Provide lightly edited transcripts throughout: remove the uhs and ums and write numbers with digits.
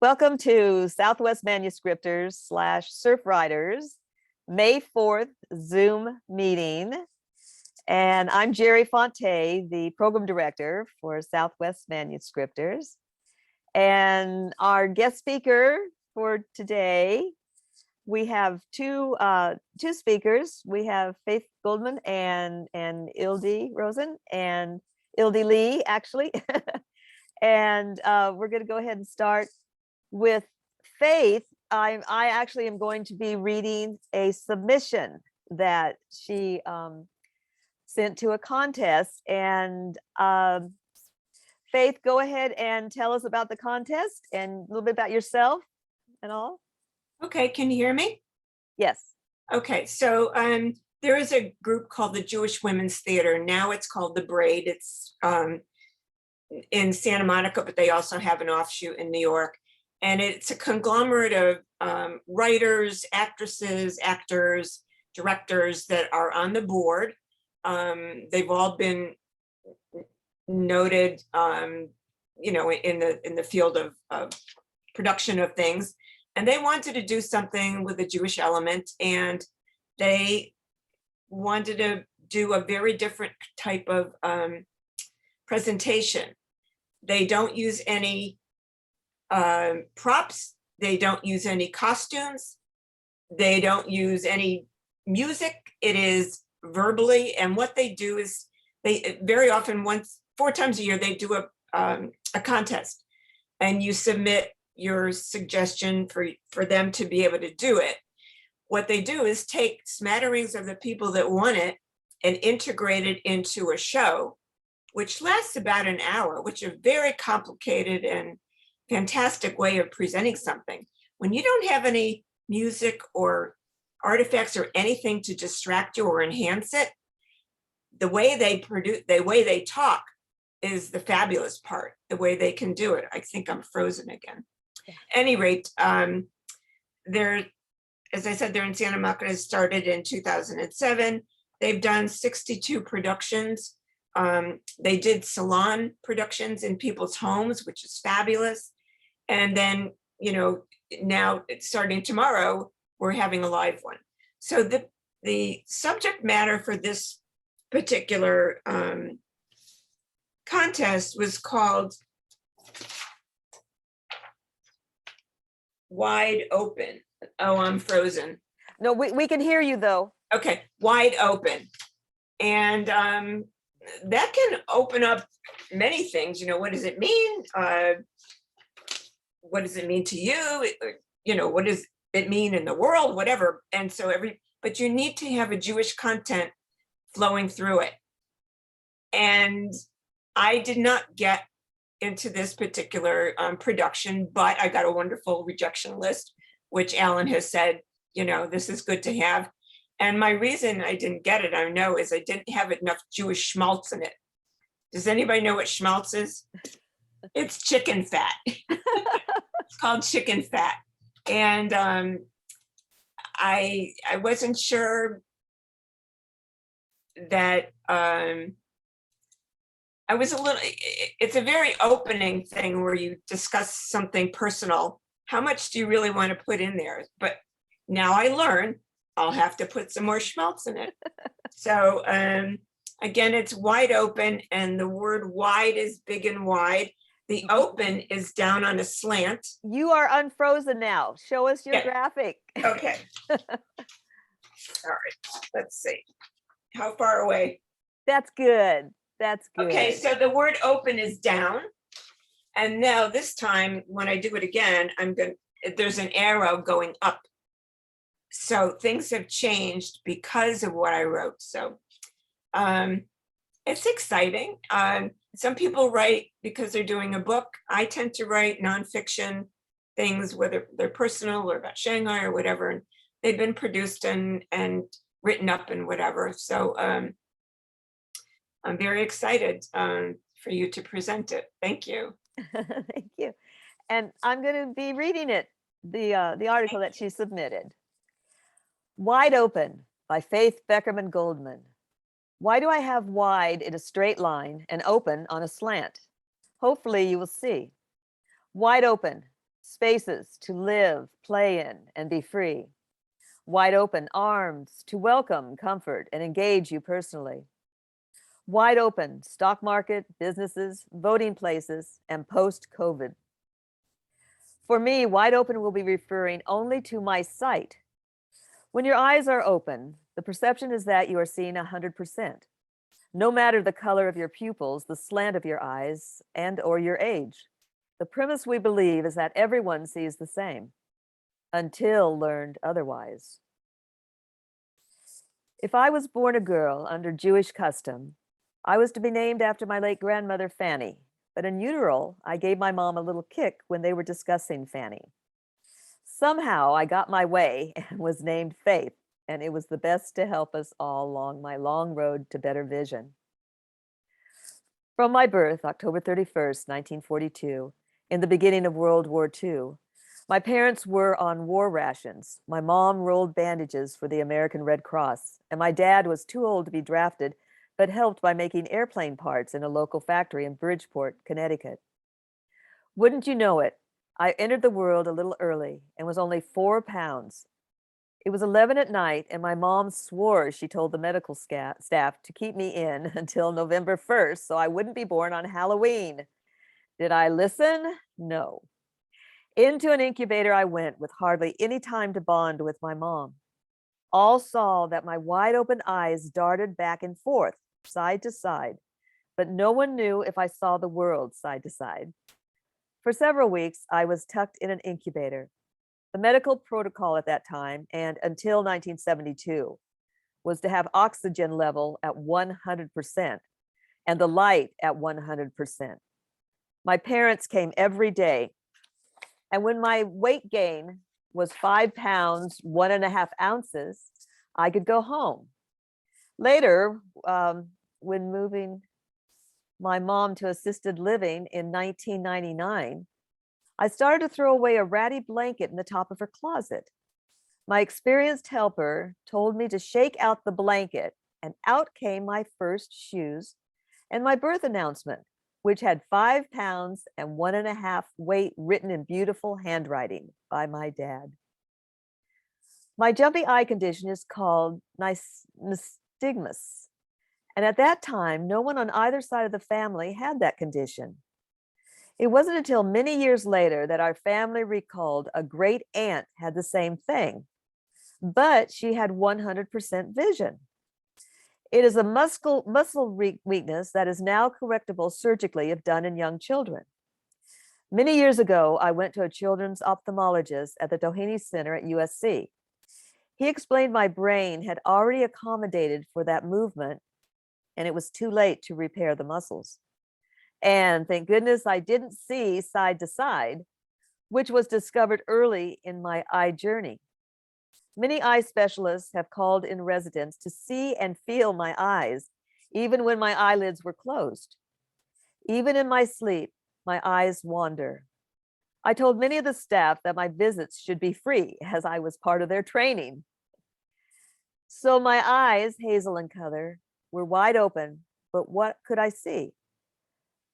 Welcome to Southwest Manuscripters / Surfwriters May 4th Zoom meeting. And I'm Jeri Fonté, the program director for Southwest Manuscripters. And our guest speaker for today, we have two speakers. We have Faith Goldman and Ildy Lee, actually. And we're going to go ahead and start with Faith. I actually am going to be reading a submission that she sent to a contest. And Faith, go ahead and tell us about the contest and a little bit about yourself and all. Okay, can you hear me? Yes. Okay, so there is a group called the Jewish Women's Theater. Now it's called the Braid. It's in Santa Monica, but they also have an offshoot in New York. And it's a conglomerate of writers, actresses, actors, directors that are on the board. They've all been noted, in the field of production of things. And they wanted to do something with a Jewish element, and they wanted to do a very different type of presentation. They don't use any props. They don't use any costumes. They don't use any music. It is verbally. And what they do is they very often, 4 times a year, they do a contest, and you submit your suggestion for them to be able to do it. What they do is take smatterings of the people that won it and integrate it into a show, which lasts about an hour, which is a very complicated and fantastic way of presenting something. When you don't have any music or artifacts or anything to distract you or enhance it, the way they talk is the fabulous part, the way they can do it. I think I'm frozen again. At any rate, they're, as I said, they're in Santa Monica. Started in 2007. They've done 62 productions. They did salon productions in people's homes, which is fabulous. And then, now starting tomorrow, we're having a live one. So the subject matter for this particular contest was called Wide Open. Oh, I'm frozen. No, we can hear you though. Okay, Wide Open. And that can open up many things. What does it mean? What does it mean to you? What does it mean in the world? Whatever. And so but you need to have a Jewish content flowing through it. And I did not get into this particular production, but I got a wonderful rejection list, which Alan has said, this is good to have. And my reason I didn't get it, I know, is I didn't have enough Jewish schmaltz in it. Does anybody know what schmaltz is? It's chicken fat. It's called chicken fat. And I wasn't sure that I was a little, it's a very opening thing where you discuss something personal. How much do you really want to put in there? But now I learn I'll have to put some more schmaltz in it. So again, it's wide open, and the word wide is big and wide. The open is down on a slant. You are unfrozen now. Show us your graphic. Okay. All right, let's see. How far away? That's good. That's good. Okay, so the word open is down. And now this time, when I do it again, there's an arrow going up. So things have changed because of what I wrote. So it's exciting. Some people write because they're doing a book. I tend to write nonfiction things, whether they're personal or about Shanghai or whatever. And they've been produced and written up and whatever. So I'm very excited for you to present it. Thank you. Thank you. And I'm going to be reading it, the article that she submitted. Wide Open by Faith Beckerman Goldman. Why do I have wide in a straight line and open on a slant? Hopefully you will see. Wide open, spaces to live, play in, and be free. Wide open arms to welcome, comfort, and engage you personally. Wide open stock market, businesses, voting places, and post-COVID. For me, wide open will be referring only to my sight. When your eyes are open, the perception is that you are seeing 100%. No matter the color of your pupils, the slant of your eyes, and or your age. The premise we believe is that everyone sees the same, until learned otherwise. If I was born a girl under Jewish custom, I was to be named after my late grandmother Fanny, but in utero, I gave my mom a little kick when they were discussing Fanny. Somehow I got my way and was named Faith, and it was the best to help us all along my long road to better vision. From my birth, October 31st, 1942, in the beginning of World War II, my parents were on war rations. My mom rolled bandages for the American Red Cross, and my dad was too old to be drafted, but helped by making airplane parts in a local factory in Bridgeport, Connecticut. Wouldn't you know it, I entered the world a little early and was only 4 pounds. It was 11 at night, and my mom swore she told the medical staff to keep me in until November 1st so I wouldn't be born on Halloween. Did I listen? No. Into an incubator I went with hardly any time to bond with my mom. All saw that my wide open eyes darted back and forth, side to side, but no one knew if I saw the world side to side. For several weeks, I was tucked in an incubator. The medical protocol at that time, and until 1972, was to have oxygen level at 100% and the light at 100%. My parents came every day, and when my weight gain was 5 pounds, 1.5 ounces, I could go home. Later, when moving my mom to assisted living in 1999, I started to throw away a ratty blanket in the top of her closet. My experienced helper told me to shake out the blanket, and out came my first shoes and my birth announcement, which had 5 pounds and 1.5 weight written in beautiful handwriting by my dad. My jumpy eye condition is called nystagmus. And at that time, no one on either side of the family had that condition. It wasn't until many years later that our family recalled a great aunt had the same thing, but she had 100% vision. It is a muscle weakness that is now correctable surgically if done in young children. Many years ago, I went to a children's ophthalmologist at the Doheny Center at USC. He explained my brain had already accommodated for that movement, and it was too late to repair the muscles. And thank goodness I didn't see side to side, which was discovered early in my eye journey. Many eye specialists have called in residents to see and feel my eyes, even when my eyelids were closed. Even in my sleep, my eyes wander. I told many of the staff that my visits should be free as I was part of their training. So my eyes, hazel in color, were wide open, but what could I see?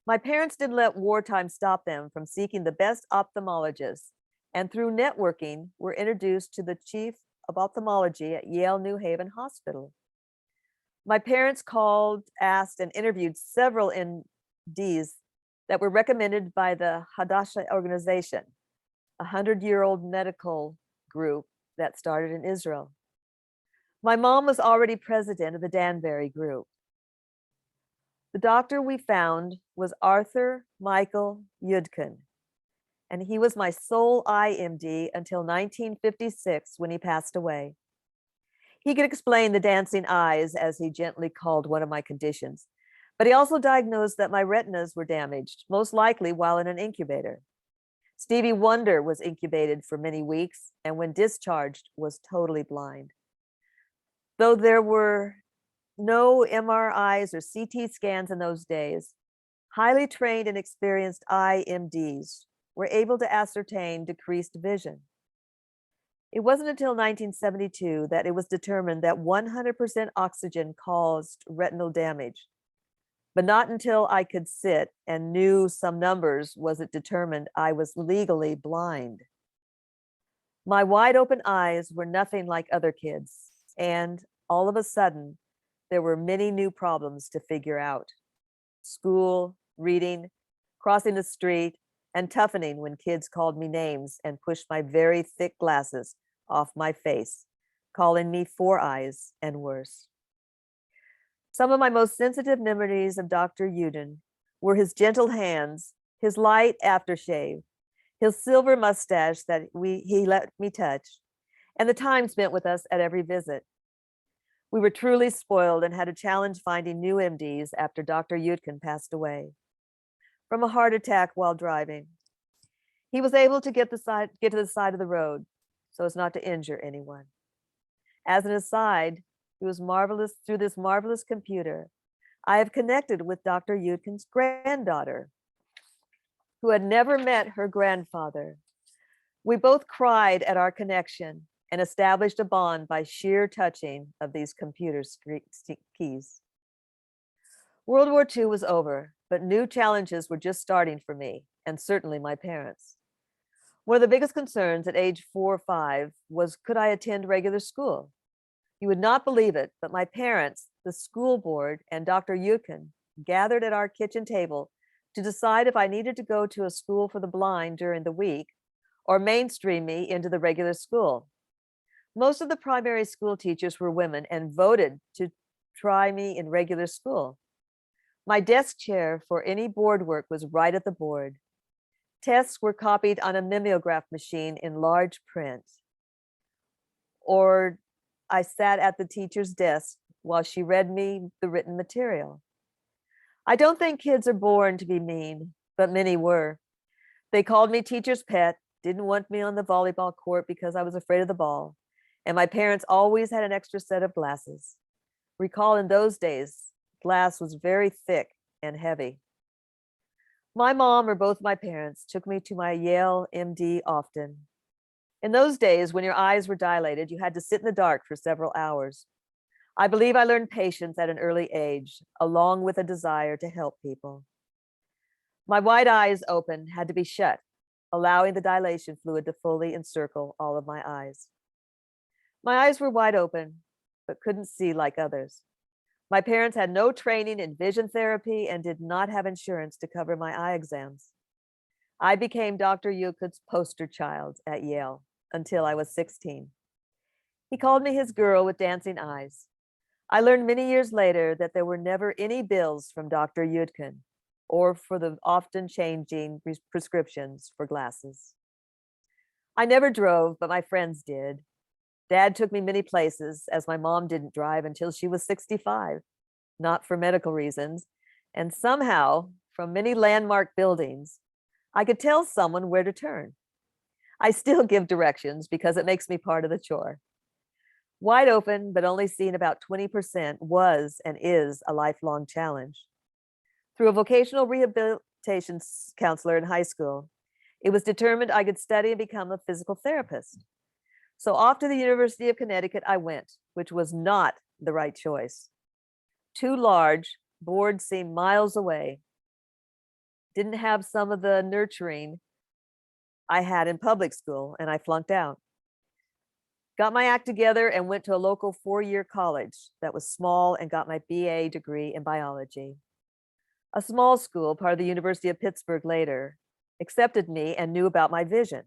My parents didn't let wartime stop them from seeking the best ophthalmologists, and through networking, were introduced to the chief of ophthalmology at Yale New Haven Hospital. My parents called, asked, and interviewed several MDs that were recommended by the Hadassah organization, a 100-year-old medical group that started in Israel. My mom was already president of the Danbury group. The doctor we found was Arthur Michael Yudkin, and he was my sole eye MD until 1956 when he passed away. He could explain the dancing eyes, as he gently called one of my conditions, but he also diagnosed that my retinas were damaged, most likely while in an incubator. Stevie Wonder was incubated for many weeks, and when discharged, was totally blind. Though there were no MRIs or CT scans in those days, highly trained and experienced eye MDs were able to ascertain decreased vision. It wasn't until 1972 that it was determined that 100% oxygen caused retinal damage. but not until I could sit and knew some numbers was it determined I was legally blind. My wide open eyes were nothing like other kids, and all of a sudden, there were many new problems to figure out. School, reading, crossing the street, and toughening when kids called me names and pushed my very thick glasses off my face, calling me Four Eyes and worse. Some of my most sensitive memories of Dr. Uden were his gentle hands, his light aftershave, his silver mustache that he let me touch, and the time spent with us at every visit. We were truly spoiled and had a challenge finding new MDs after Dr. Yudkin passed away from a heart attack while driving. He was able to get to the side of the road so as not to injure anyone. As an aside, it was marvelous through this marvelous computer. I have connected with Dr. Yudkin's granddaughter, who had never met her grandfather. We both cried at our connection and established a bond by sheer touching of these computer keys. World War II was over, but new challenges were just starting for me, and certainly my parents. One of the biggest concerns at age 4 or 5 was, could I attend regular school? You would not believe it, but my parents, the school board, and Dr. Yudkin gathered at our kitchen table to decide if I needed to go to a school for the blind during the week or mainstream me into the regular school. Most of the primary school teachers were women and voted to try me in regular school. My desk chair for any board work was right at the board. Tests were copied on a mimeograph machine in large print. Or I sat at the teacher's desk while she read me the written material. I don't think kids are born to be mean, but many were. They called me teacher's pet, didn't want me on the volleyball court because I was afraid of the ball. And my parents always had an extra set of glasses. Recall in those days, glass was very thick and heavy. My mom or both my parents took me to my Yale MD often. In those days, when your eyes were dilated, you had to sit in the dark for several hours. I believe I learned patience at an early age, along with a desire to help people. My wide eyes open had to be shut, allowing the dilation fluid to fully encircle all of my eyes. My eyes were wide open, but couldn't see like others. My parents had no training in vision therapy and did not have insurance to cover my eye exams. I became Dr. Yudkin's poster child at Yale until I was 16. He called me his girl with dancing eyes. I learned many years later that there were never any bills from Dr. Yudkin or for the often changing prescriptions for glasses. I never drove, but my friends did. Dad took me many places, as my mom didn't drive until she was 65, not for medical reasons. And somehow, from many landmark buildings, I could tell someone where to turn. I still give directions because it makes me part of the chore. Wide open, but only seen about 20% was and is a lifelong challenge. Through a vocational rehabilitation counselor in high school, it was determined I could study and become a physical therapist. So off to the University of Connecticut I went, which was not the right choice. Too large, boards seemed miles away. Didn't have some of the nurturing I had in public school, and I flunked out. Got my act together and went to a local 4-year college that was small and got my BA degree in biology. A small school, part of the University of Pittsburgh later, accepted me and knew about my vision.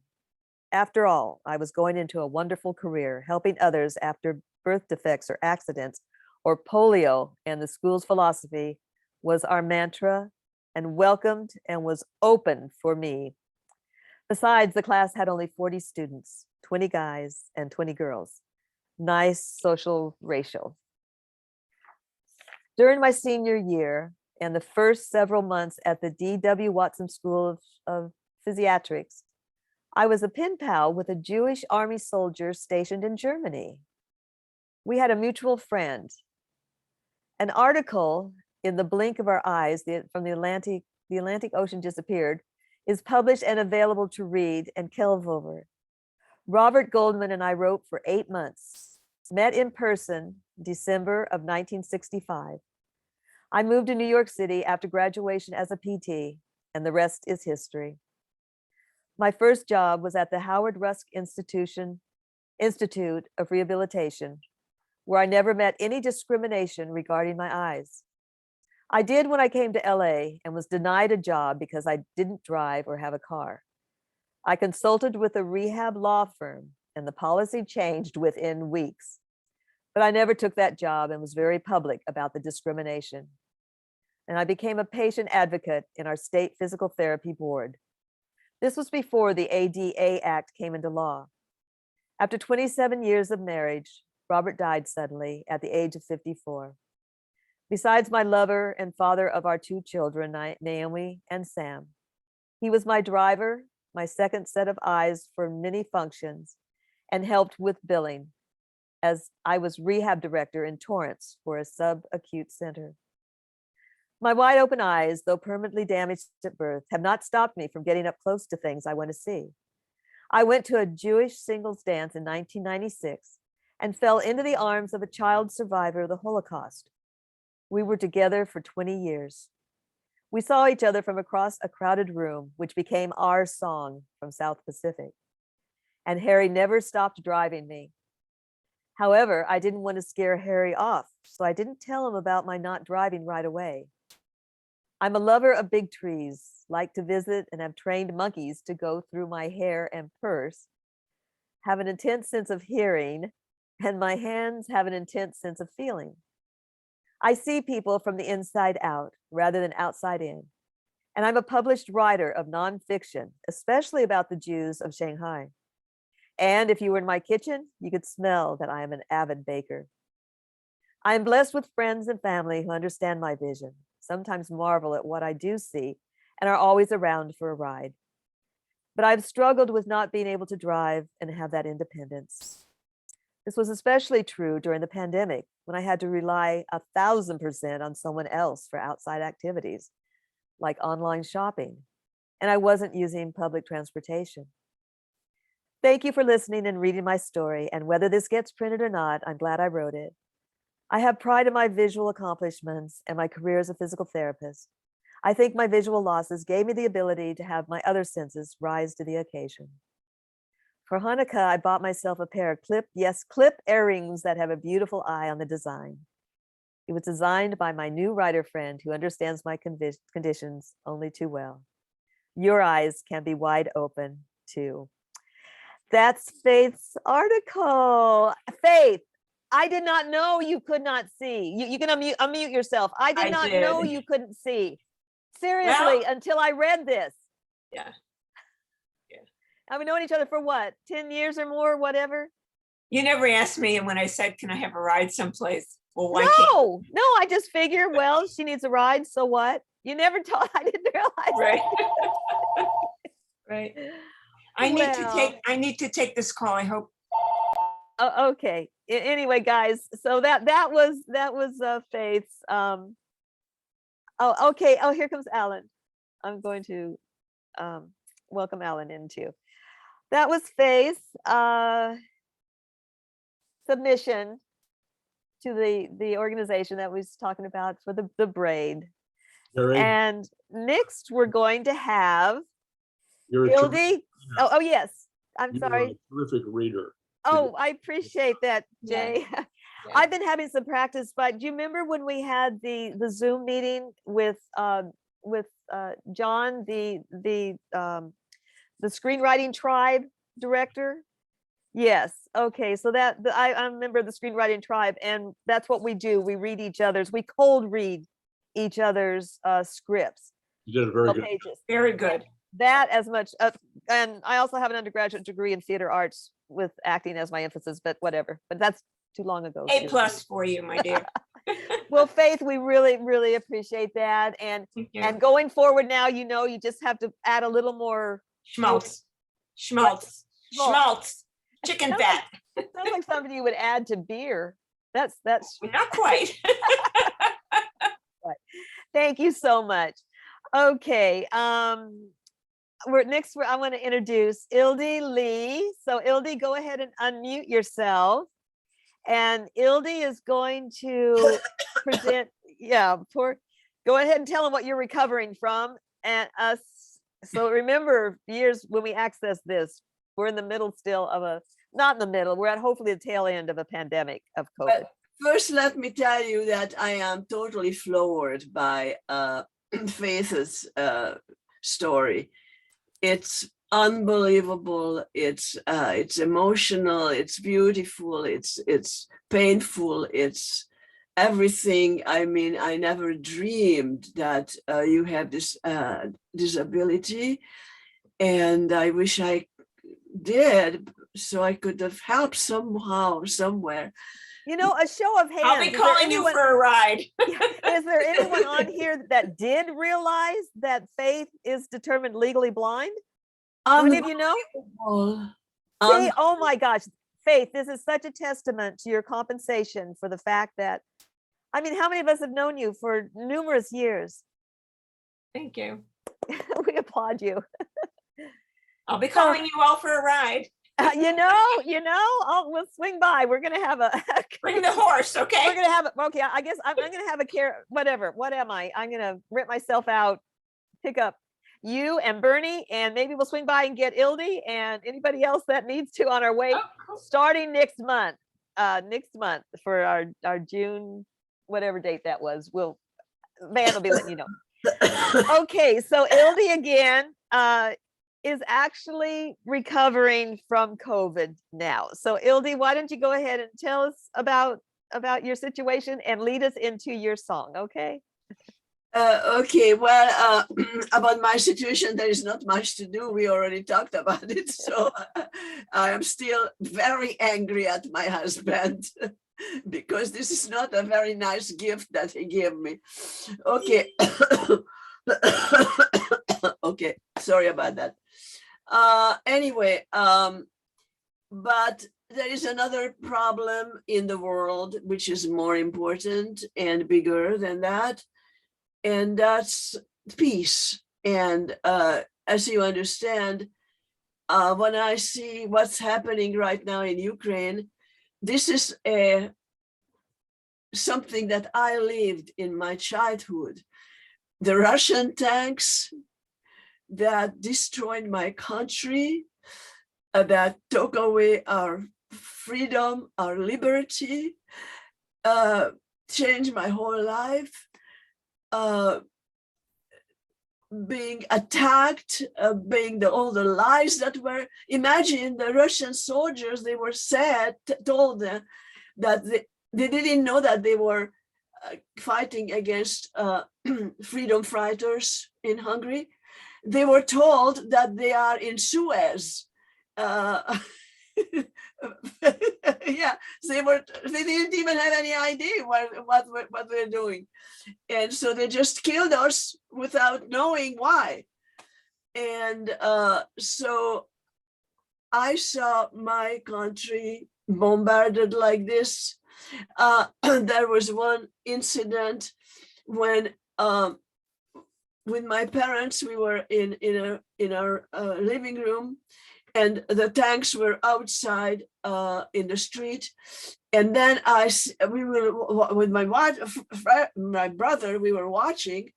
After all, I was going into a wonderful career, helping others after birth defects or accidents or polio, and the school's philosophy was our mantra and welcomed and was open for me. Besides, the class had only 40 students, 20 guys and 20 girls. Nice social ratio. During my senior year and the first several months at the D.W. Watson School of Physiatrics, I was a pen pal with a Jewish army soldier stationed in Germany. We had a mutual friend. An article in the blink of our eyes from the Atlantic Ocean disappeared is published and available to read and delve over. Robert Goldman and I wrote for 8 months, met in person December of 1965. I moved to New York City after graduation as a PT, and the rest is history. My first job was at the Howard Rusk Institute of Rehabilitation, where I never met any discrimination regarding my eyes. I did when I came to LA and was denied a job because I didn't drive or have a car. I consulted with a rehab law firm and the policy changed within weeks. But I never took that job and was very public about the discrimination. And I became a patient advocate in our state physical therapy board. This was before the ADA Act came into law. After 27 years of marriage, Robert died suddenly at the age of 54. Besides my lover and father of our two children, Naomi and Sam, he was my driver, my second set of eyes for many functions, and helped with billing, as I was rehab director in Torrance for a subacute center. My wide open eyes, though permanently damaged at birth, have not stopped me from getting up close to things I want to see. I went to a Jewish singles dance in 1996 and fell into the arms of a child survivor of the Holocaust. We were together for 20 years. We saw each other from across a crowded room, which became our song from South Pacific. And Harry never stopped driving me. However, I didn't want to scare Harry off, so I didn't tell him about my not driving right away. I'm a lover of big trees, like to visit, and have trained monkeys to go through my hair and purse, have an intense sense of hearing, and my hands have an intense sense of feeling. I see people from the inside out rather than outside in. And I'm a published writer of nonfiction, especially about the Jews of Shanghai. And if you were in my kitchen, you could smell that I am an avid baker. I am blessed with friends and family who understand my vision, sometimes marvel at what I do see, and are always around for a ride. But I've struggled with not being able to drive and have that independence. This was especially true during the pandemic, when I had to rely 1,000% on someone else for outside activities, like online shopping, and I wasn't using public transportation. Thank you for listening and reading my story, and whether this gets printed or not, I'm glad I wrote it. I have pride in my visual accomplishments and my career as a physical therapist. I think my visual losses gave me the ability to have my other senses rise to the occasion. For Hanukkah, I bought myself a pair of clip earrings that have a beautiful eye on the design. It was designed by my new writer friend who understands my conditions only too well. Your eyes can be wide open too. That's Faith's article. Faith, I did not know you could not see. You can unmute yourself. I did not know you couldn't see. Seriously, until I read this. Yeah. Have we known each other for what, 10 years or more, whatever? You never asked me, and when I said, can I have a ride someplace? Well, why No, I just figure, well, she needs a ride, so what? You never told, I didn't realize. Right. Right. I need to take this call, I hope. Oh, okay. Anyway, guys, so that was Faith's. Oh, okay. Oh, here comes Alan. I'm going to welcome Alan in too. That was Faith's submission to the organization that we was talking about for the Braid. And next we're going to have Ildy. Oh yes. I'm sorry. You're a terrific reader. Oh, I appreciate that, Jay. Yeah. Yeah. I've been having some practice, but do you remember when we had the Zoom meeting with John, the screenwriting tribe director? Yes. Okay. So that I remember the screenwriting tribe, and that's what we do. We read we cold read each other's scripts. You did a very good. Pages. Very good. That as much, and I also have an undergraduate degree in theater arts with acting as my emphasis, but whatever. But that's too long ago. A+ for you, my dear. Well, Faith, we really, really appreciate that. And going forward now, you just have to add a little more schmaltz, chicken fat. Sounds like something you would add to beer. That's not quite. Right. Thank you so much. Okay. I want to introduce Ildy Lee. So Ildy, go ahead and unmute yourself. And Ildy is going to present yeah, go ahead and tell them what you're recovering from. And us, so remember years when we access this, we're in the middle still of not in the middle, we're at hopefully the tail end of a pandemic of COVID. But first, let me tell you that I am totally floored by Faith's story. It's unbelievable. It's emotional. It's beautiful. It's painful. It's everything. I mean, I never dreamed that you have this disability, and I wish I did, so I could have helped somehow, somewhere. You know, a show of hands. I'll be calling you for a ride. Is there anyone on here that did realize that Faith is determined legally blind? Do any of you know? See, oh my gosh, Faith, this is such a testament to your compensation for the fact that, I mean, how many of us have known you for numerous years? Thank you. We applaud you. I'll be calling you all for a ride. You know, we'll swing by. We're gonna have a Bring the horse, okay? We're gonna have okay. I guess I'm gonna have a care. Whatever. What am I? I'm gonna rip myself out. Pick up you and Bernie, and maybe we'll swing by and get Ildy and anybody else that needs to on our way. Oh, cool. Starting next month. Next month for our June, whatever date that was. Van will be letting you know. Okay, so Ildy again. Is actually recovering from COVID now. So Ildy, why don't you go ahead and tell us about your situation and lead us into your song, okay? Okay, well, about my situation, there is not much to do. We already talked about it. So I am still very angry at my husband because this is not a very nice gift that he gave me. Okay. Okay, sorry about that. Anyway, but there is another problem in the world which is more important and bigger than that, and that's peace. And as you understand, when I see what's happening right now in Ukraine, this is something that I lived in my childhood. The Russian tanks that destroyed my country, that took away our freedom, our liberty, changed my whole life. Being attacked, all the lies that were, imagine the Russian soldiers, they were told them that they didn't know that they were fighting against freedom fighters in Hungary. They were told that they are in Suez. Yeah, they didn't even have any idea what we're doing. And so they just killed us without knowing why. And so I saw my country bombarded like this. There was one incident when with my parents, we were in our living room, and the tanks were outside in the street. And then we were with my brother, we were watching,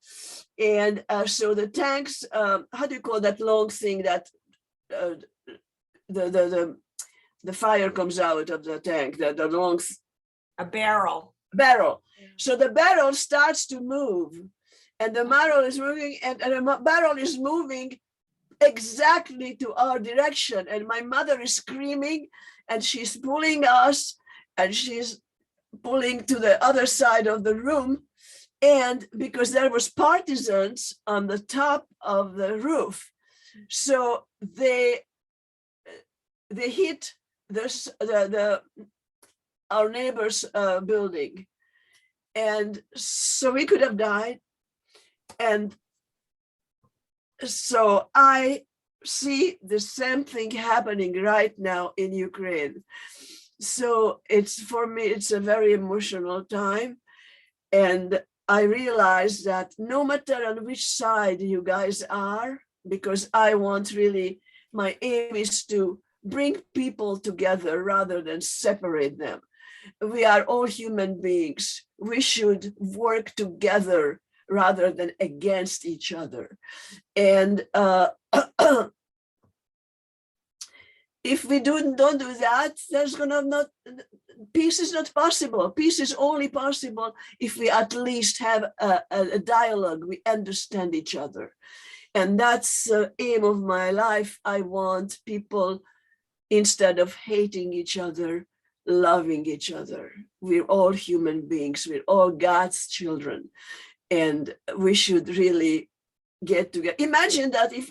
and so the tanks, how do you call that long thing that the fire comes out of the tank, the long. A barrel. So the barrel starts to move, and the barrel is moving, and the barrel is moving exactly to our direction. And my mother is screaming, and she's pulling us, and she's pulling to the other side of the room. And because there was partisans on the top of the roof, so they hit our neighbor's building, and so we could have died. And so I see the same thing happening right now in Ukraine. So for me, it's a very emotional time. And I realize that no matter on which side you guys are, because I want really, my aim is to bring people together rather than separate them. We are all human beings. We should work together rather than against each other. And if we don't do that, there's gonna not, peace is not possible. Peace is only possible if we at least have a dialogue, we understand each other. And that's the aim of my life. I want people, instead of hating each other, loving each other. We're all human beings. We're all God's children. And we should really get together. Imagine that if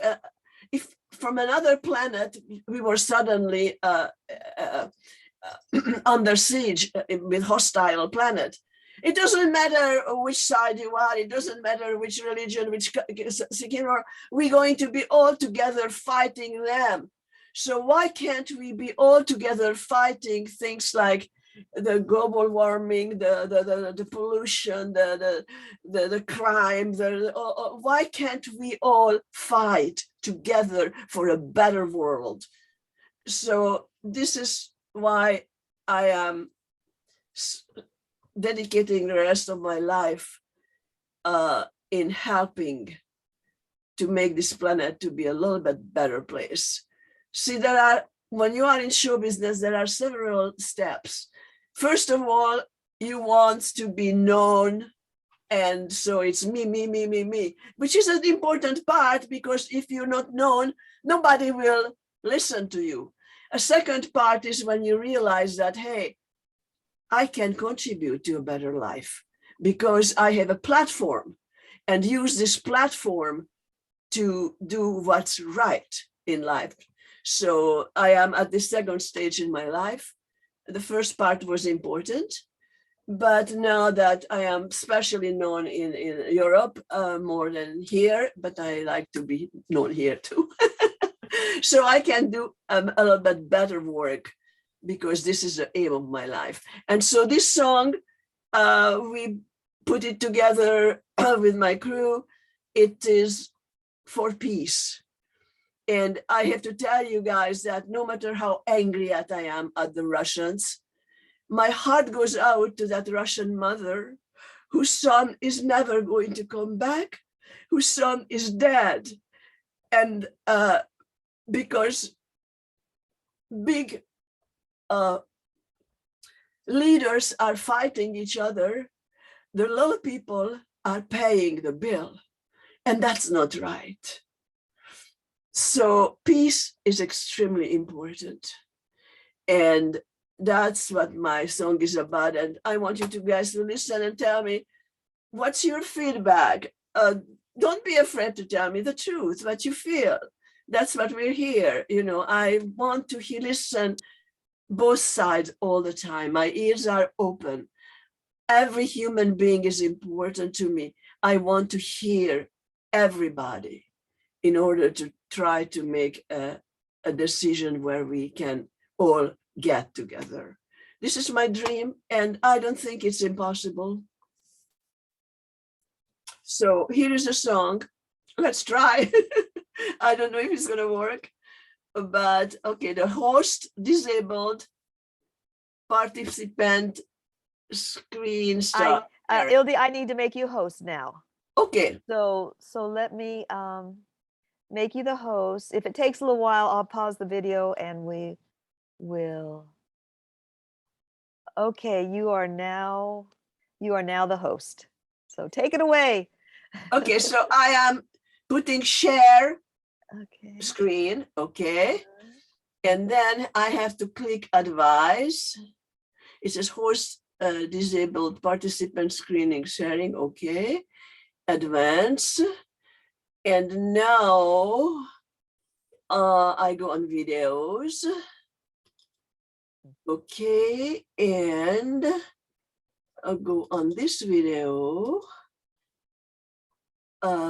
from another planet, we were suddenly under siege with hostile planet. It doesn't matter which side you are. It doesn't matter which religion, which we're going to be all together fighting them. So why can't we be all together fighting things like the global warming, the pollution, the crime? Why can't we all fight together for a better world? So this is why I am dedicating the rest of my life in helping to make this planet to be a little bit better place. See, when you are in show business, there are several steps. First of all, you want to be known. And so it's me, which is an important part, because if you're not known, nobody will listen to you. A second part is when you realize that, hey, I can contribute to a better life because I have a platform, and use this platform to do what's right in life. So I am at the second stage in my life. The first part was important, but now that I am especially known in Europe more than here, but I like to be known here too. So I can do a little bit better work, because this is the aim of my life. And so this song, we put it together with my crew. It is for peace. And I have to tell you guys that no matter how angry I am at the Russians, my heart goes out to that Russian mother whose son is never going to come back, whose son is dead. And because big leaders are fighting each other, the little people are paying the bill. And that's not right. So peace is extremely important. And that's what my song is about. And I want you guys to listen and tell me, what's your feedback? Don't be afraid to tell me the truth, what you feel. That's what we're here. You know, I want to listen both sides all the time. My ears are open. Every human being is important to me. I want to hear everybody in order to try to make a decision where we can all get together. This is my dream, and I don't think it's impossible. So here is a song. Let's try. I don't know if it's gonna work, but okay, the host disabled participant screen stop. Ildy, I need to make you host now. Okay. So let me make you the host. If it takes a little while, I'll pause the video and we will. Okay, you are now the host. So take it away. Okay, so I am putting share Okay. screen, okay. And then I have to click advise. It says host disabled participant screening sharing, okay. Advance. And now I go on videos. Okay, and I'll go on this video.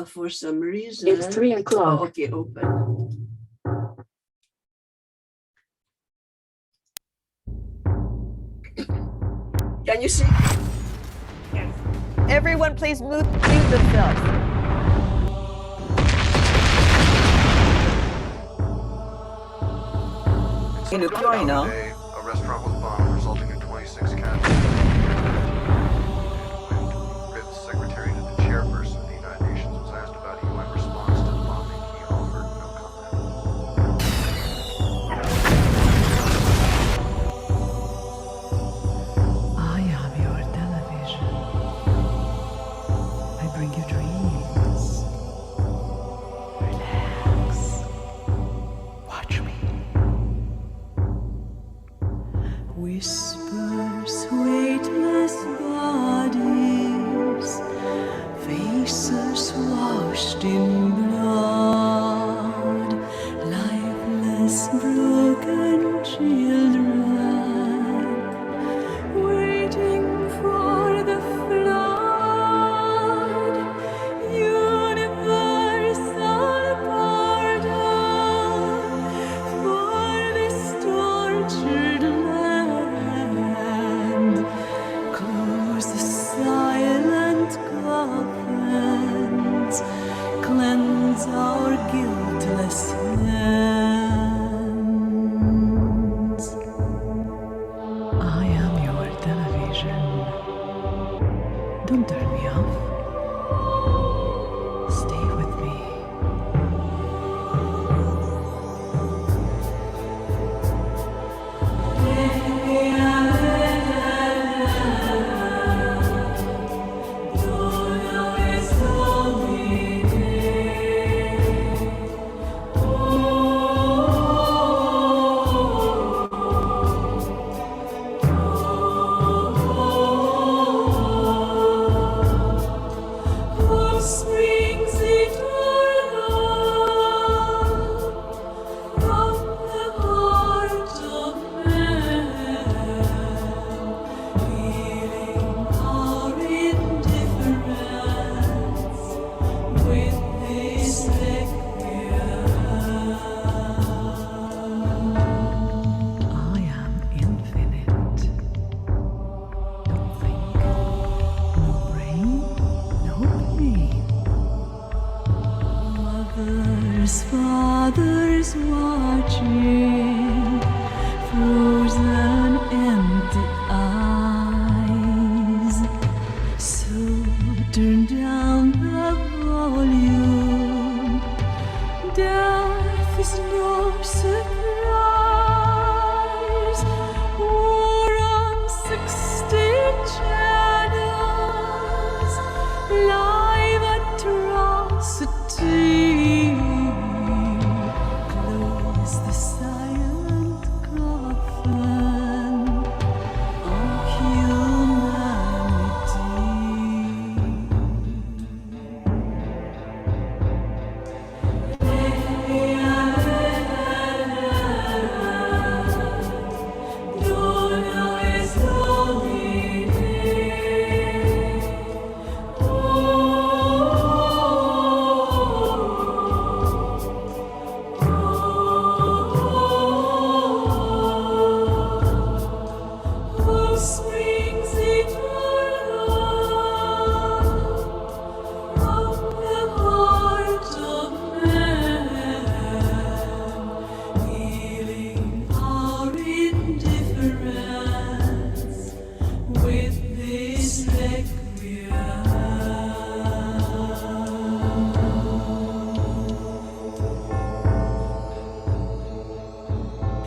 For some reason. It's 3 o'clock. Oh, okay, open. Can you see? Yes. Everyone, please mute themselves. In Ukraine, a restaurant was bombed, resulting in 26 6 cadavers. When the secretary to the chairperson of the United Nations was asked about UN response to the bombing, he offered no comment. I am your television. I bring you dreams. Relax. Watch me. Whispers, weightless bodies, faces washed in blood, lifeless, broken children, waiting for the flood, universal pardon for this tortured land. Close the silent coffins, cleanse our guiltless hands. I am your television. Don't turn me off. Stay with me. Springs eternal from the heart of man, healing our indifference with this requiem. I am infinite. Don't think. No brain, no pain. Mothers, fathers watching, frozen empty eyes. So turn down the volume. Death is no surprise. War on 60 channels, live atrocity. Close the silent coffin of humanity. Springs eternal from the heart of man, healing our indifference with this requiem.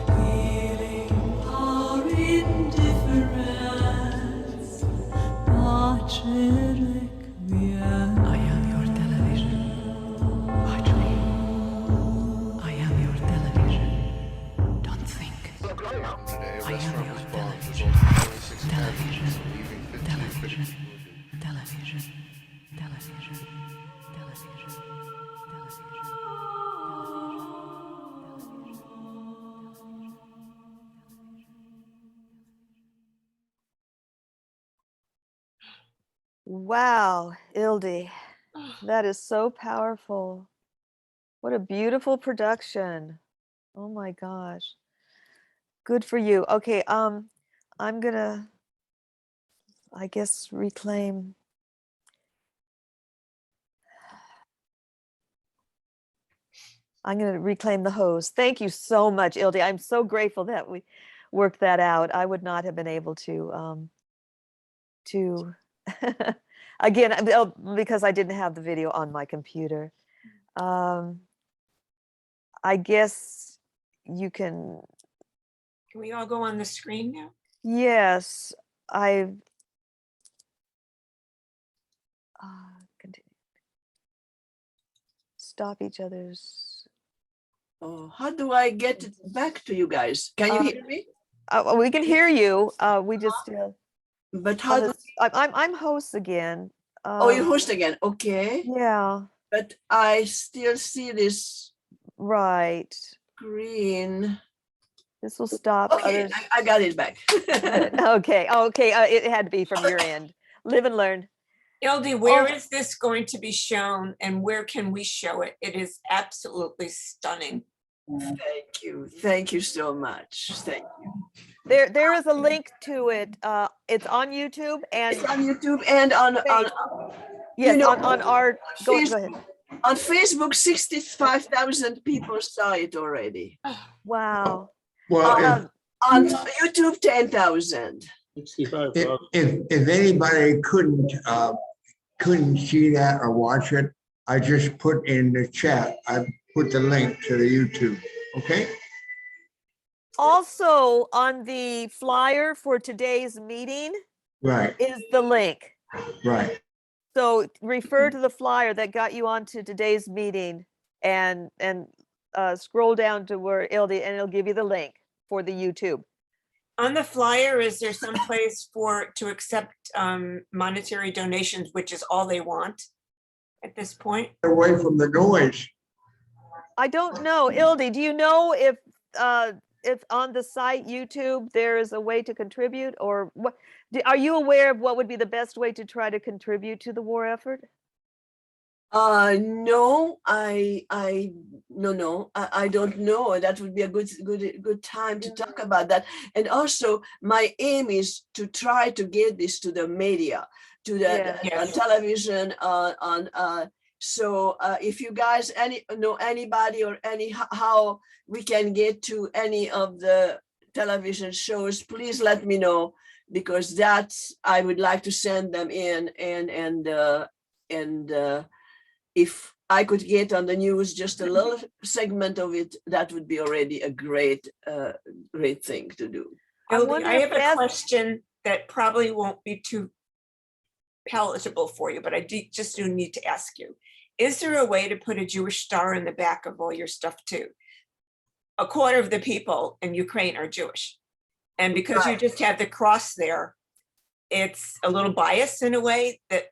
Healing our indifference. Watch requiem. I am your television. Watch me. I am your television. Don't think. Today, a I am restaurant your was bombed, television. resulting in 26 Television. casualties, leaving 15 Television. critical wounded. Television. Television. Television. Wow, Ildy, that is so powerful. What a beautiful production. Oh my gosh. Good for you. Okay, I'm gonna, I guess, reclaim. I'm going to reclaim the host. Thank you so much, Ildy. I'm so grateful that work that out. I would not have been able to again, because I didn't have the video on my computer. I guess you can, Can we all go on the screen now? yes, I've continue. Stop each other's. Oh, how do I get it back to you guys? Can you hear me? We can hear you. We just But how do, I'm host again. oh, you host again, okay. Yeah, But I still see this right. green. This will stop Okay, others. I got it back. Okay, okay. It had to be from your end. Live and learn. Ildy, where is this going to be shown and where can we show it? It is absolutely stunning. Thank you so much. Thank you. There is a link to it. It's on YouTube and It's on YouTube and on yes, you know, on our go ahead. on Facebook, 65,000 people saw it already. Wow. Well, On YouTube, 10,000. if anybody couldn't see that or watch it, I just put in the chat, I put the link to the YouTube, okay? Also on the flyer for today's meeting Right, is the link. right. So refer to the flyer that got you onto today's meeting and scroll down to where Ildy, and it'll give you the link for the YouTube. On the flyer, is there some place to accept monetary donations, which is all they want at this point? Away from the noise. I don't know, Ildy, do you know if on the site YouTube there is a way to contribute, or what? Are you aware of what would be the best way to try to contribute to the war effort? No, I don't know. That would be a good time to talk about that. And also, my aim is to try to get this to the media, to the on television, so if you guys know anybody or how we can get to any of the television shows, please let me know, because I would like to send them in, and if I could get on the news just a little segment of it, that would be already a great thing to do. Ildy, I have a question that probably won't be too palatable for you, but I just do need to ask you. Is there a way to put a Jewish star in the back of all your stuff too? A quarter of the people in Ukraine are Jewish. And because you just have the cross there, it's a little biased in a way that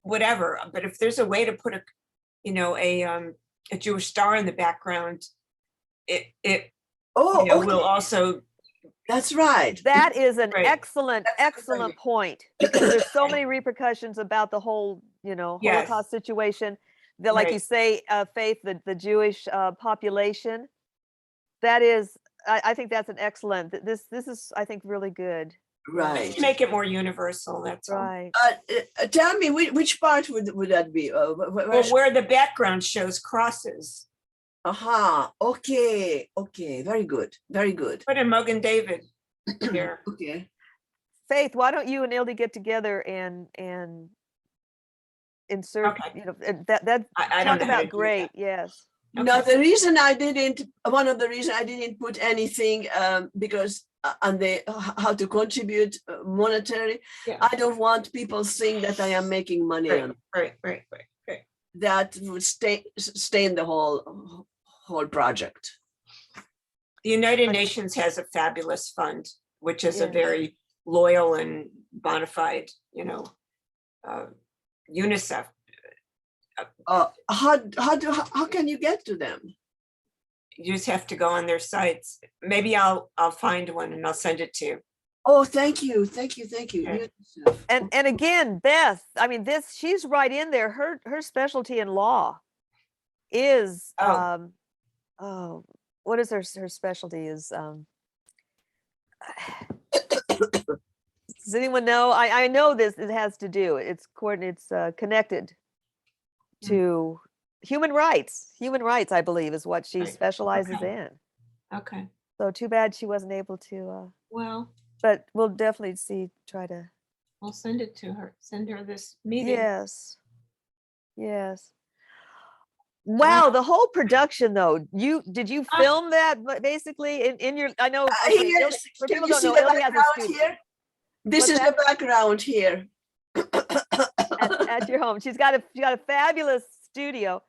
whatever, but if there's a way to put a Jewish star in the background, it will also. That's right. That is an excellent point, because there's so many repercussions about the whole, Holocaust situation. That, like you say, Faith, the Jewish population. That is, I think that's an excellent. This is, I think, really good. Right. To make it more universal. That's right. Tell me which part would that be? Where the background shows crosses. Aha. Okay. Very good. Very good. Put in Mogan David here. Okay. Faith, why don't you and Ildy get together and insert? Okay. That I don't know how to do great. that. Yes. Okay. Now, one of the reasons I didn't put anything, because on the how to contribute monetary, I don't want people think that I am making money on it. Right. That would stain the whole project. The United Nations has a fabulous fund, which is a very loyal and bona fide, UNICEF. How can you get to them? You just have to go on their sites. Maybe I'll find one and I'll send it to you. Oh, thank you. Okay. And again, Beth, I mean, she's right in there. Her specialty in law is what is her specialty is does anyone know? I know this, it has to do, it's connected to human rights, I believe, is what she specializes in. Okay. So too bad she wasn't able to, Well, but we'll definitely try to, I'll send it to her, send her this meeting. yes. Yes. Wow, the whole production though, did you film that basically in your, I know, okay, Here, for can people you don't see know, the Ildy has a background studio here? This What's is the background here. at your home. She's got a fabulous studio,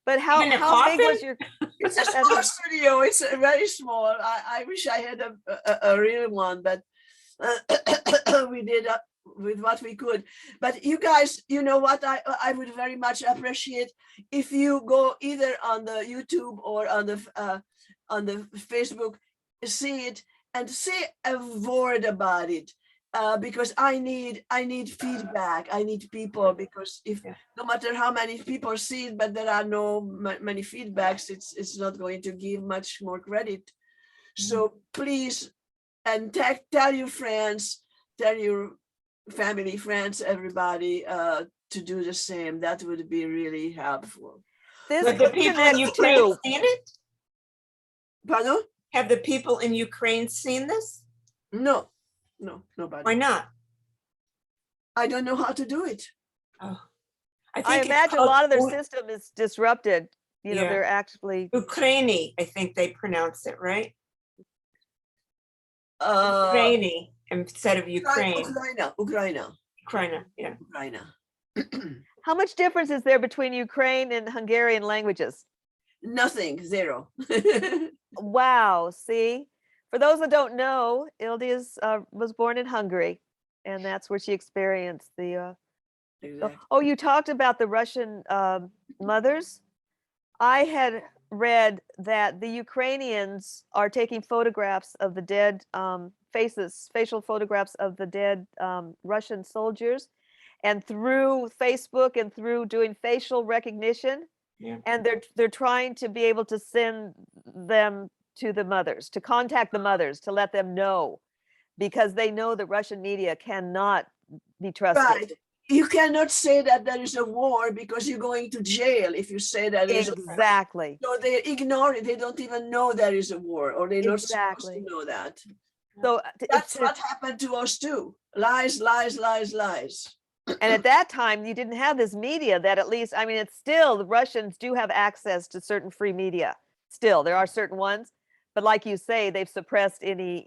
but how Even a big was coffin? your? It's a at small home? studio. It's very small. I wish I had a real one, but we did with what we could. But you guys, you know what I would very much appreciate if you go either on the YouTube or on the Facebook, see it and say a word about it. Because I need feedback. I need people, because if Yeah. no matter how many people see it, but there are no many feedbacks, it's not going to give much more credit. So please, and tell your friends, tell your family, friends, everybody to do the same. That would be really helpful. This Have the people in connects Ukraine to, seen it? Pardon? Have the people in Ukraine seen this? No, Why nobody. not? I don't know how to do it. Oh, I think it's imagine a called lot of their system is disrupted. You know, Yeah. they're actually, Ukraini, I think they pronounce it, right? Uh, Ukraini instead of Ukraine. Ukraine. Yeah. how much difference is there between Ukraine and Hungarian languages? Nothing, zero. Wow, see, for those that don't know, Ildy was born in Hungary, and that's where she experienced the. Exactly. Oh, you talked about the Russian mothers. I had read that the Ukrainians are taking photographs of the dead facial photographs of the dead Russian soldiers, and through Facebook and through doing facial recognition, Yeah. and they're trying to be able to send them to the mothers, to contact the mothers, to let them know, because they know the Russian media cannot be trusted. Right. You cannot say that there is a war, because you're going to jail if you say that there is a war. Exactly. So they ignore it. They don't even know there is a war, or they're not supposed Exactly. to know that. So That's what happened to us too. Lies, lies, lies, lies. and at that time, you didn't have this media that, at least, I mean, it's still, the Russians do have access to certain free media. Still, there are certain ones, but like you say, they've suppressed any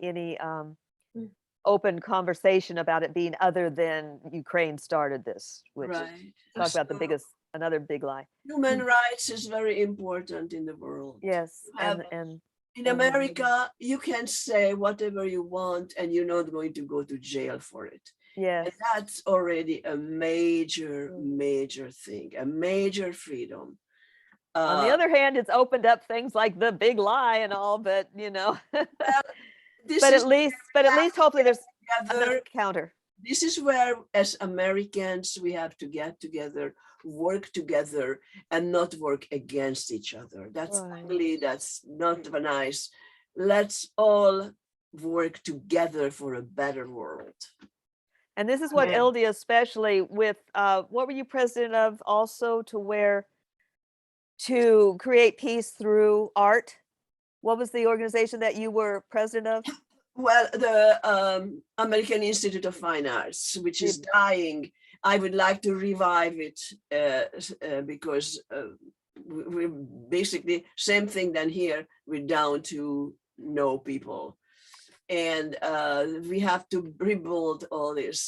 open conversation about it being other than Ukraine started this, which Right. talk about the So biggest, another big lie. human rights is very important in the world. Yes, Have- and In America, you can say whatever you want and you're not going to go to jail for it. yes, And that's already a major, major thing, a major freedom. on the other hand, it's opened up things like the big lie and all, but This but is at least hopefully there's together. another counter. This is where, as Americans, we have to get together, work together, and not work against each other. That's Right. ugly. That's not nice. Let's all work together for a better world. And this is what Yeah. Ildy, especially with, what were you president of also, to create peace through art? What was the organization that you were president of? Well, the American Institute of Fine Arts, which is dying, I would like to revive it because we're basically same thing than here. We're down to no people, and we have to rebuild all this.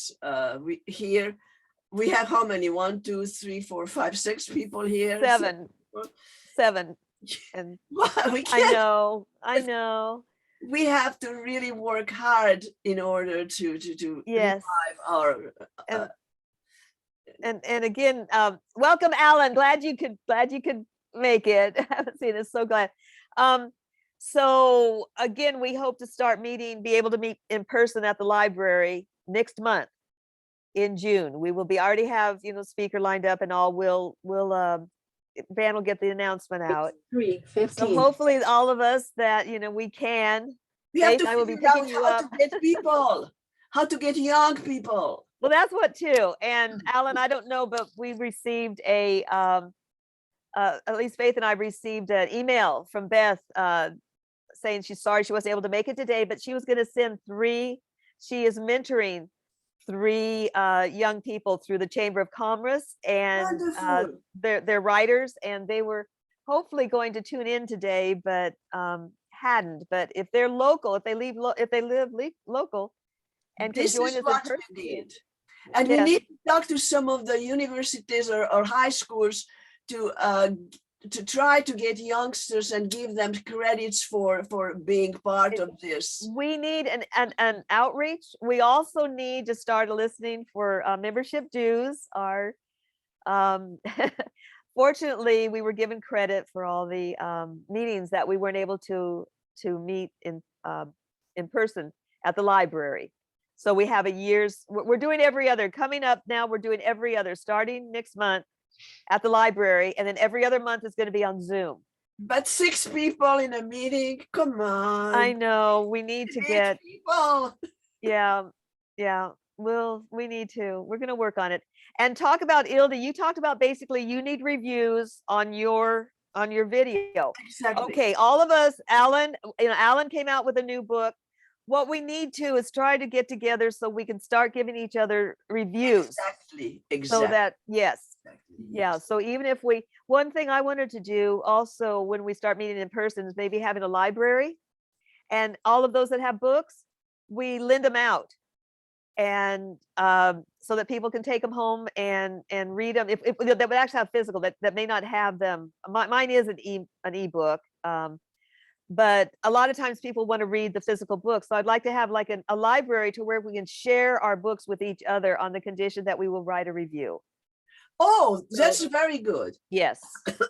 We have how many? 1, 2, 3, 4, 5, 6 people here. Seven. And We I can't. know. We have to really work hard in order to Yes. revive our. And again, welcome, Alan. Glad you could make it. I haven't seen this. So glad. So again, we hope to be able to meet in person at the library next month in June. We will already have, speaker lined up and all. Van will get the announcement out. 3:15. So hopefully all of us that, we can. We have Faith, to I will be figure out picking you how up. to get people, how to get young people. Well, that's what too. And Alan, I don't know, but we received at least Faith and I received an email from Beth saying she's sorry she wasn't able to make it today, but she was going to send she is mentoring 3 young people through the Chamber of Commerce, and Wonderful. they're writers, and they were hopefully going to tune in today, but hadn't. But if they're local, if they live local and can This join is us in what person. we need. And we Yes. need to talk to some of the universities or high schools to try to get youngsters and give them credits for being part of this. We need an outreach. We also need to start listening for membership dues. Fortunately, we were given credit for all the meetings that we weren't able to meet in person at the library. So we have we're doing every other. Coming up now, we're doing every other starting next month at the library, and then every other month is going to be on Zoom. But 6 people in a meeting, come on. I know we need to We need get, people. yeah. We need to. We're going to work on it and talk about Ildy. You talked about basically you need reviews on your video. Exactly. Okay, all of us, Alan came out with a new book. What we need to is try to get together so we can start giving each other reviews. Exactly. So that, yes. Exactly, Yeah, yes. so even if one thing I wanted to do also when we start meeting in person is maybe having a library, and all of those that have books, we lend them out, and so that people can take them home and read them. If that would actually have physical, that may not have them. Mine is an ebook, but a lot of times people want to read the physical book. So I'd like to have like a library to where we can share our books with each other on the condition that we will write a review. Oh, that's very good. Yes.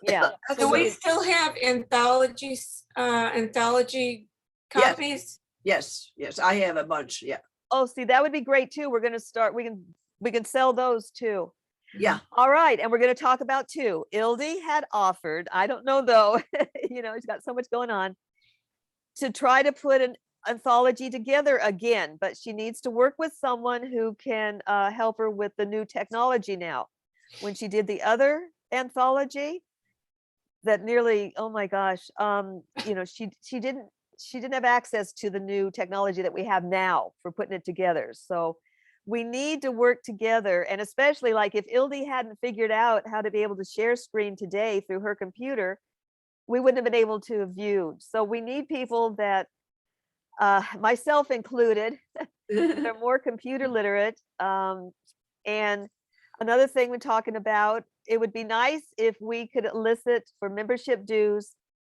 Yeah. Do we we- still have anthology Yes. copies? Yes, I have a bunch. Yeah, Oh, see, that would be great too. We're going to start, we can sell those too. yeah. All right. And we're going to talk about 2. Ildy had offered, I don't know though, he's got so much going on, to try to put an anthology together again, but she needs to work with someone who can help her with the new technology now. When she did the other anthology, that nearly, oh my gosh, she didn't have access to the new technology that we have now for putting it together. So we need to work together, and especially like if Ildy hadn't figured out how to be able to share screen today through her computer, we wouldn't have been able to have viewed. So we need people that, myself included, they're more computer literate. And another thing we're talking about, it would be nice if we could elicit for membership dues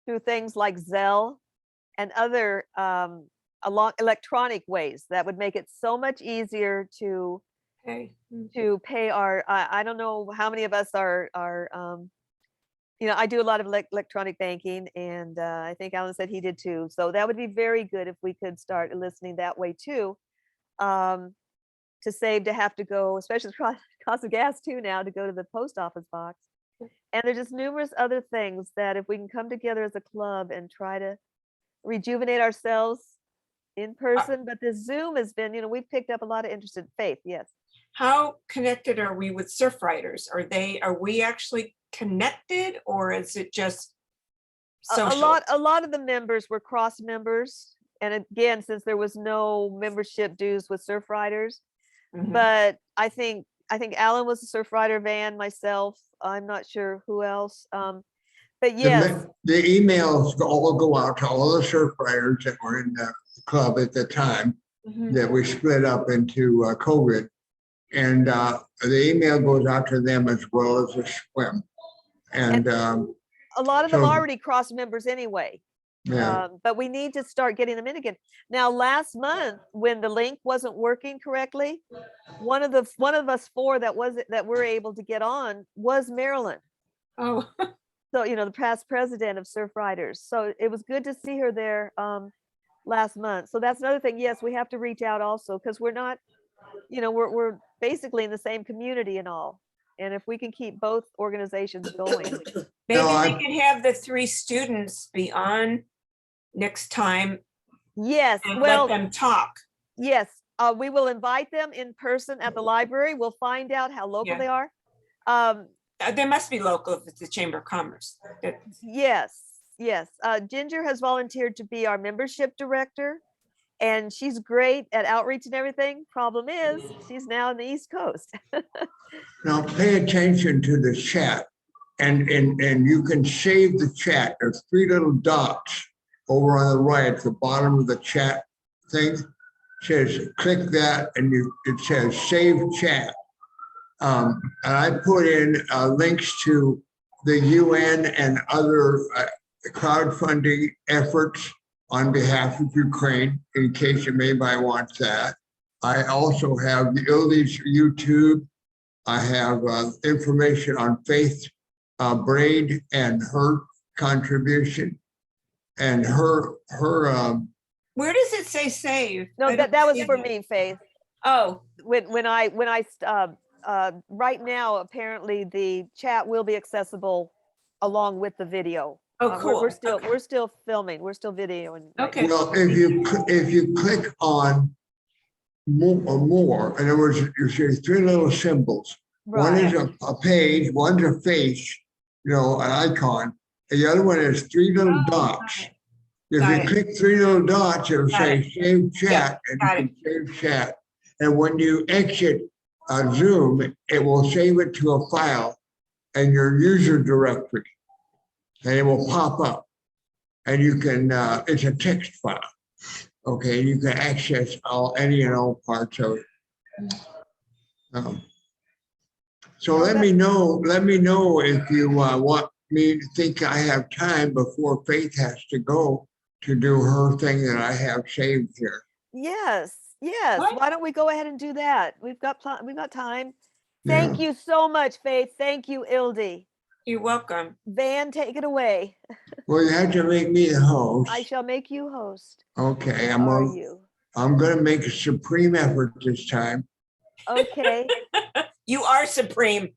through things like Zelle and other electronic ways that would make it so much easier to Okay. pay our, I don't know how many of us are I do a lot of electronic banking, and I think Alan said he did too. So that would be very good if we could start listening that way too, to save to have to go, especially the cost of gas too now, to go to the post office box. And there's just numerous other things that if we can come together as a club and try to rejuvenate ourselves in person. But the Zoom has been, we've picked up a lot of interest in Faith. Yes. How connected are we with Surfwriters? Are we actually connected, or is it just social? A lot of the members were cross members. And again, since there was no membership dues with Surfwriters, Mhm. but I think Alan was a Surfwriter, Van, myself, I'm not sure who else. But yes, The emails all go out to all the surf writers that were in the club at the time Mhm. that we split up into COVID. And the email goes out to them as well as the SWM. And a lot of them so- already cross members anyway. yeah, But we need to start getting them in again. Now, last month, when the link wasn't working correctly, one of us 4 that were able to get on was Marilyn. Oh, So, the past president of Surfwriters. So it was good to see her there last month. So that's another thing. Yes, we have to reach out also, because we're not, we're basically in the same community and all. And if we can keep both organizations going. maybe No, we can have the 3 students be on next time Yes, and well, let them talk. yes, we will invite them in person at the library. We'll find out how local Yeah. they are. They must be local if it's the Chamber of Commerce. Yes, yes. Ginger has volunteered to be our membership director, and she's great at outreach and everything. Problem is, she's now in the East Coast. Now pay attention to the chat, and you can save the chat. There's three little dots over on the right at the bottom of the chat thing. Says click that, and it says save chat. And I put in links to the UN and other crowdfunding efforts on behalf of Ukraine, in case anybody wants that. I also have the Ildy's YouTube. I have information on Faith Braid and her contribution, and her Where does it say save? No, I don't that was see for that. me, Faith. Oh, When right now, apparently the chat will be accessible along with the video. oh, We're cool. still Okay. we're still filming. We're still videoing. right Okay. well, if you click on more, in other words, you see three little symbols. One Right. is a page, one's a face, an icon. And the other one is three little Oh, dots. got it. If Got you it. click three little dots, it'll Got say save chat, and you got can save chat. And when you exit Zoom, it will save it to a file in your user directory, and it will pop up. And you can, it's a text file. Okay, you can access any and all parts of it. So let me know if you want me to think I have time before Faith has to go to do her thing that I have saved here. Yes. Yes. What? Why don't we go ahead and do that? We've got time. Thank you so much, Faith. Thank you, Ildy. You're welcome. Van, take it away. Well, you have to make me the host. I shall make you host. Okay, Are you? I'm gonna make a supreme effort this time. Okay. You are supreme.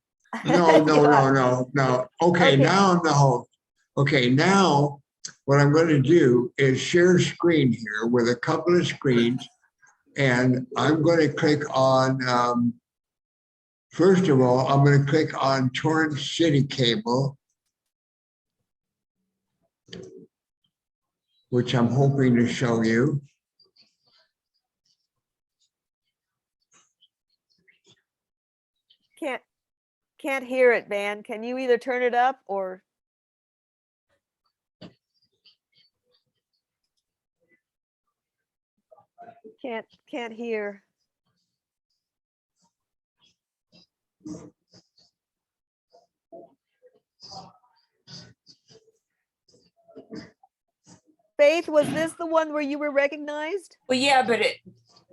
No. Okay, Okay. now I'm the host. Okay, now what I'm gonna do is share screen here with a couple of screens. And I'm gonna click on, first of all, I'm gonna click on Torrance City Cable, which I'm hoping to show you. Can't hear it, Van. Can you either turn it up or? Can't hear. Faith, was this the one where you were recognized? Well, yeah, but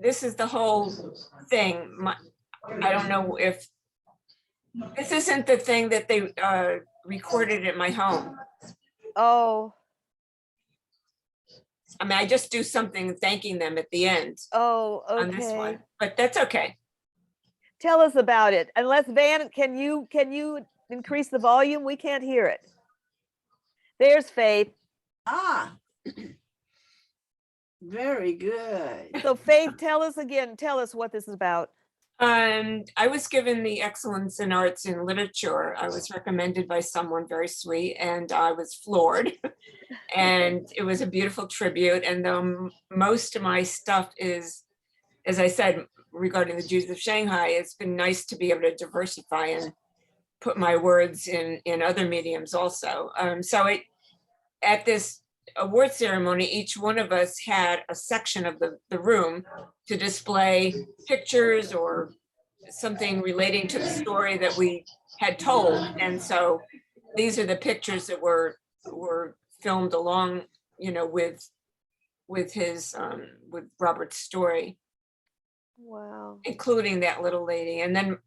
this is the whole thing. I don't know if this isn't the thing that they recorded at my home. Oh, I mean, I just do something thanking them at the end oh, on this okay. one, but that's okay. Tell us about it. Unless Van, can you increase the volume? We can't hear it. There's Faith. Ah. Very good. So Faith, tell us what this is about. I was given the Excellence in Arts in Literature. I was recommended by someone very sweet, and I was floored. And it was a beautiful tribute. And though most of my stuff is, as I said, regarding the Jews of Shanghai, it's been nice to be able to diversify and put my words in other mediums also. At this award ceremony, each one of us had a section of the room to display pictures or something relating to the story that we had told. And so these are the pictures that were filmed along, with his with Robert's story. Wow. Including that little lady. And then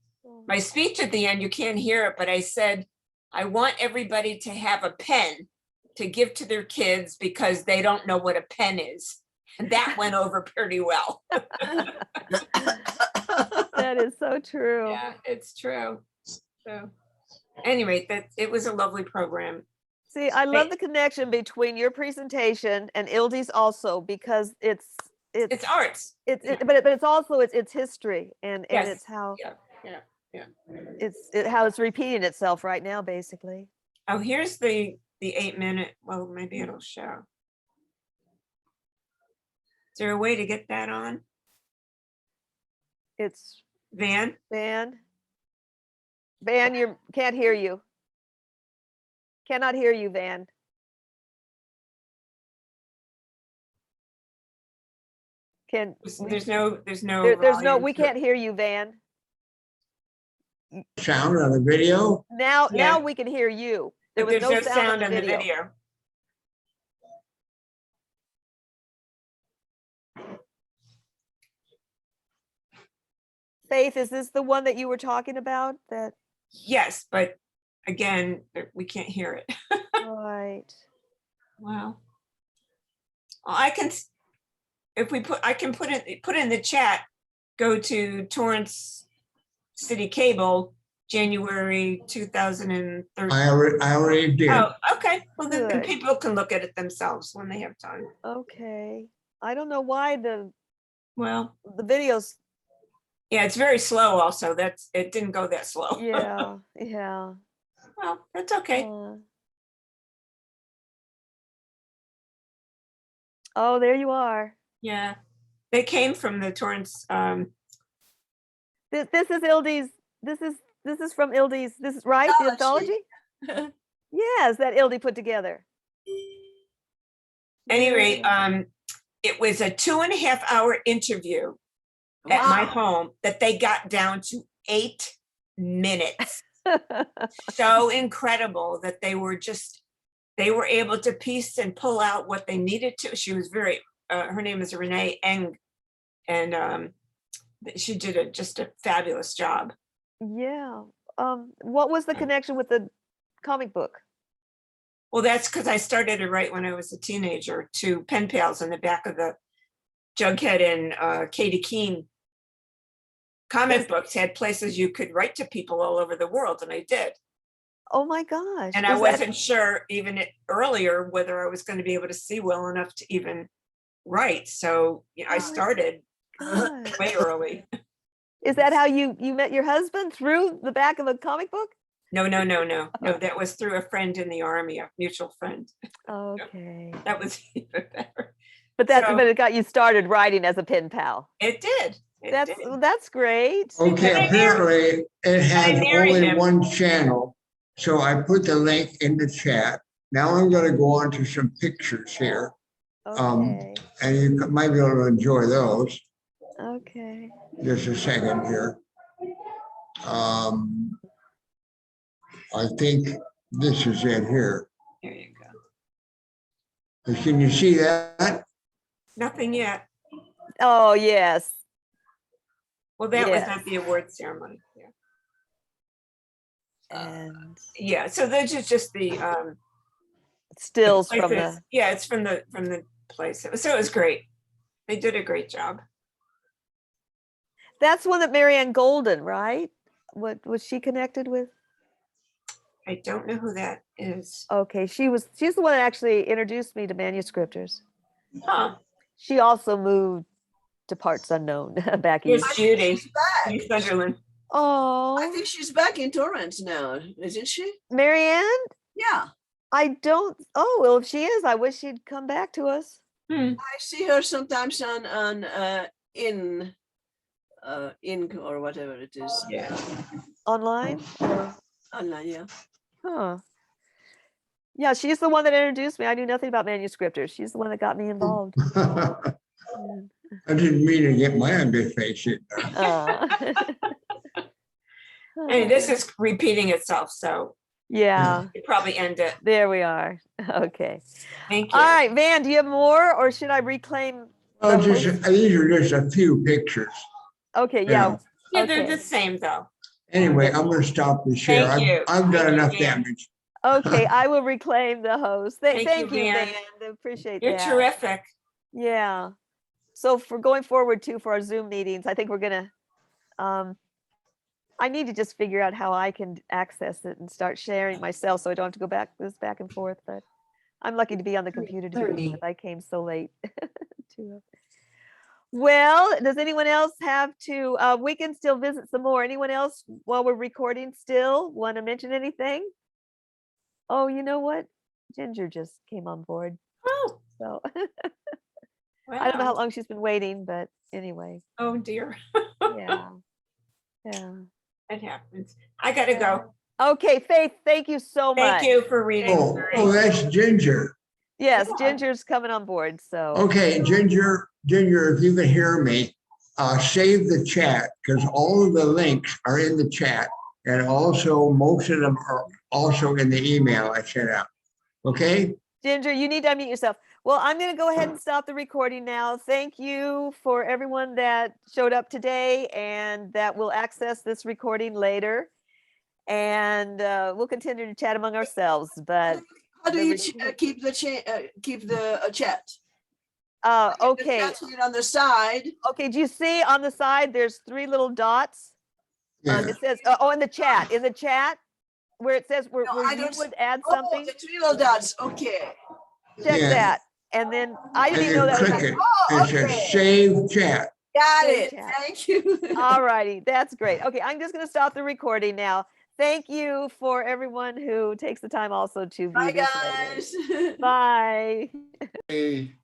my speech at the end, you can't hear it, but I said, I want everybody to have a pen to give to their kids because they don't know what a pen is. And that went over pretty well. That is so true. Yeah, it's true. So anyway, it was a lovely program. See, I love the connection between your presentation and Ildy's also, because it's arts. but it's also it's history and Yes. it's how Yeah. how it's repeating itself right now, basically. Oh, here's the the 8-minute, well, maybe it'll show. Is there a way to get that on? It's Van? Van. Van, you can't hear you. Cannot hear you, Van. Can There's no there's no, volume we to it. can't hear you, Van. Sound on the video? Now Yeah. we can hear you. There But was there's no no sound on the video. Faith, is this the one that you were talking about? That Yes, but again, we can't hear it. right. Wow. Well, I can, if we put, I can put in the chat, go to Torrance City Cable, January 2013. I already did. Oh, okay. Well, then Good. people can look at it themselves when they have time. Okay. I don't know why the Well, videos. yeah, it's very slow also. It didn't go that slow. Yeah, yeah. Well, that's okay. Oh, there you are. Yeah. They came from the Torrance, This is Ildy's. This is from Ildy's. This is right. The Anthology. anthology. Yes, that Ildy put together. any rate, Yeah. it was a 2.5-hour interview at my Wow. home that they got down to 8 minutes. So incredible that they were able to piece and pull out what they needed to. She was very, her name is Renee Eng, and she did just a fabulous job. Yeah. What was the connection with the comic book? Well, that's because I started to write when I was a teenager, to pen pals in the back of the Jughead and Katie Keene comic books had places you could write to people all over the world, and I did. Oh my gosh. And I Is that- wasn't sure even earlier whether I was going to be able to see well enough to even write. So I Oh, started gosh. way early. Is that how you met your husband, through the back of a comic book? No, that was through a friend in the Army, a mutual friend. Okay. That was even better. But So- it got you started writing as a pen pal. It did. It did. That's great. Okay, I married- apparently it has married only him. one channel. So I put the link in the chat. Now I'm gonna go on to some pictures here, Okay. and you might be able to enjoy those. Okay. Just a second here. I think this is it here. There you go. Can you see that? Nothing yet. Oh, yes. Well, that was Yes. at the award ceremony. Yeah. And Yeah. So those are just the stills from places. the, Yeah, it's from the place. So it was great. They did a great job. that's one that Marianne Golden, right? What was she connected with? I don't know who that is. Okay, she's the one that actually introduced me to manuscripters. Huh. She also moved to parts unknown back Here's east. Judy. She's back. Judy Sunderland. I Oh, think she's back in Torrance now, isn't she? Marianne? Yeah, I don't, oh, well, if she is, I wish she'd come back to us. Hmm. I see her sometimes on Ink or whatever it is. Yeah. Online? Or- Online, yeah. Huh. Yeah, she's the one that introduced me. I knew nothing about manuscripters. She's the one that got me involved. I Mm. didn't mean to get my ugly face in there. And this is repeating itself, so Yeah, you probably end it. there we are. Okay. Thank you. All right, Van, do you have more, or should I reclaim? Oh, the just, host? these are just a few pictures. Okay, Yeah. yeah. Yeah, they're okay. the same though. Anyway, I'm gonna stop the share. Thank you. I've done Thank you, enough Van. damage. Okay, I will reclaim the host. Thank you, Thank you, Van. Van. I appreciate You're that. terrific. Yeah. So for going forward too, for our Zoom meetings, I think we're gonna, I need to just figure out how I can access it and start sharing myself, so I don't have to go back and forth, but I'm lucky to be on the computer to begin with. I came so late to it. Well, does anyone else have to, we can still visit some more. Anyone else while we're recording still want to mention anything? Oh, you know what? Ginger just came on board. Oh, So I don't know how wow. long she's been waiting, but anyway, Oh, dear. yeah. Yeah. It happens. I gotta go. Okay, Faith, thank you so much. Thank you for reading. Oh, that's Ginger. Yes, Yeah. Ginger's coming on board, so. Okay, Ginger, if you can hear me, save the chat because all of the links are in the chat. And also most of them are also in the email I sent out. Okay? Ginger, you need to unmute yourself. Well, I'm going to go ahead and stop the recording now. Thank you for everyone that showed up today and that will access this recording later. And we'll continue to chat among ourselves. But How do the you record- keep the chat? okay, That's it on the side. okay. Do you see on the side? There's 3 little dots. Yeah. It says, oh, in the chat, where it says where, No, where I you don't would add Oh, something. the 3 little dots. Okay. Check Yeah. that, and then I didn't And even know you that was. click it. Oh, It says okay. save chat. Got Save it. chat. Thank you. All righty, that's great. Okay, I'm just going to stop the recording now. Thank you for everyone who takes the time also to view Bye, this later. guys. Bye. Hey.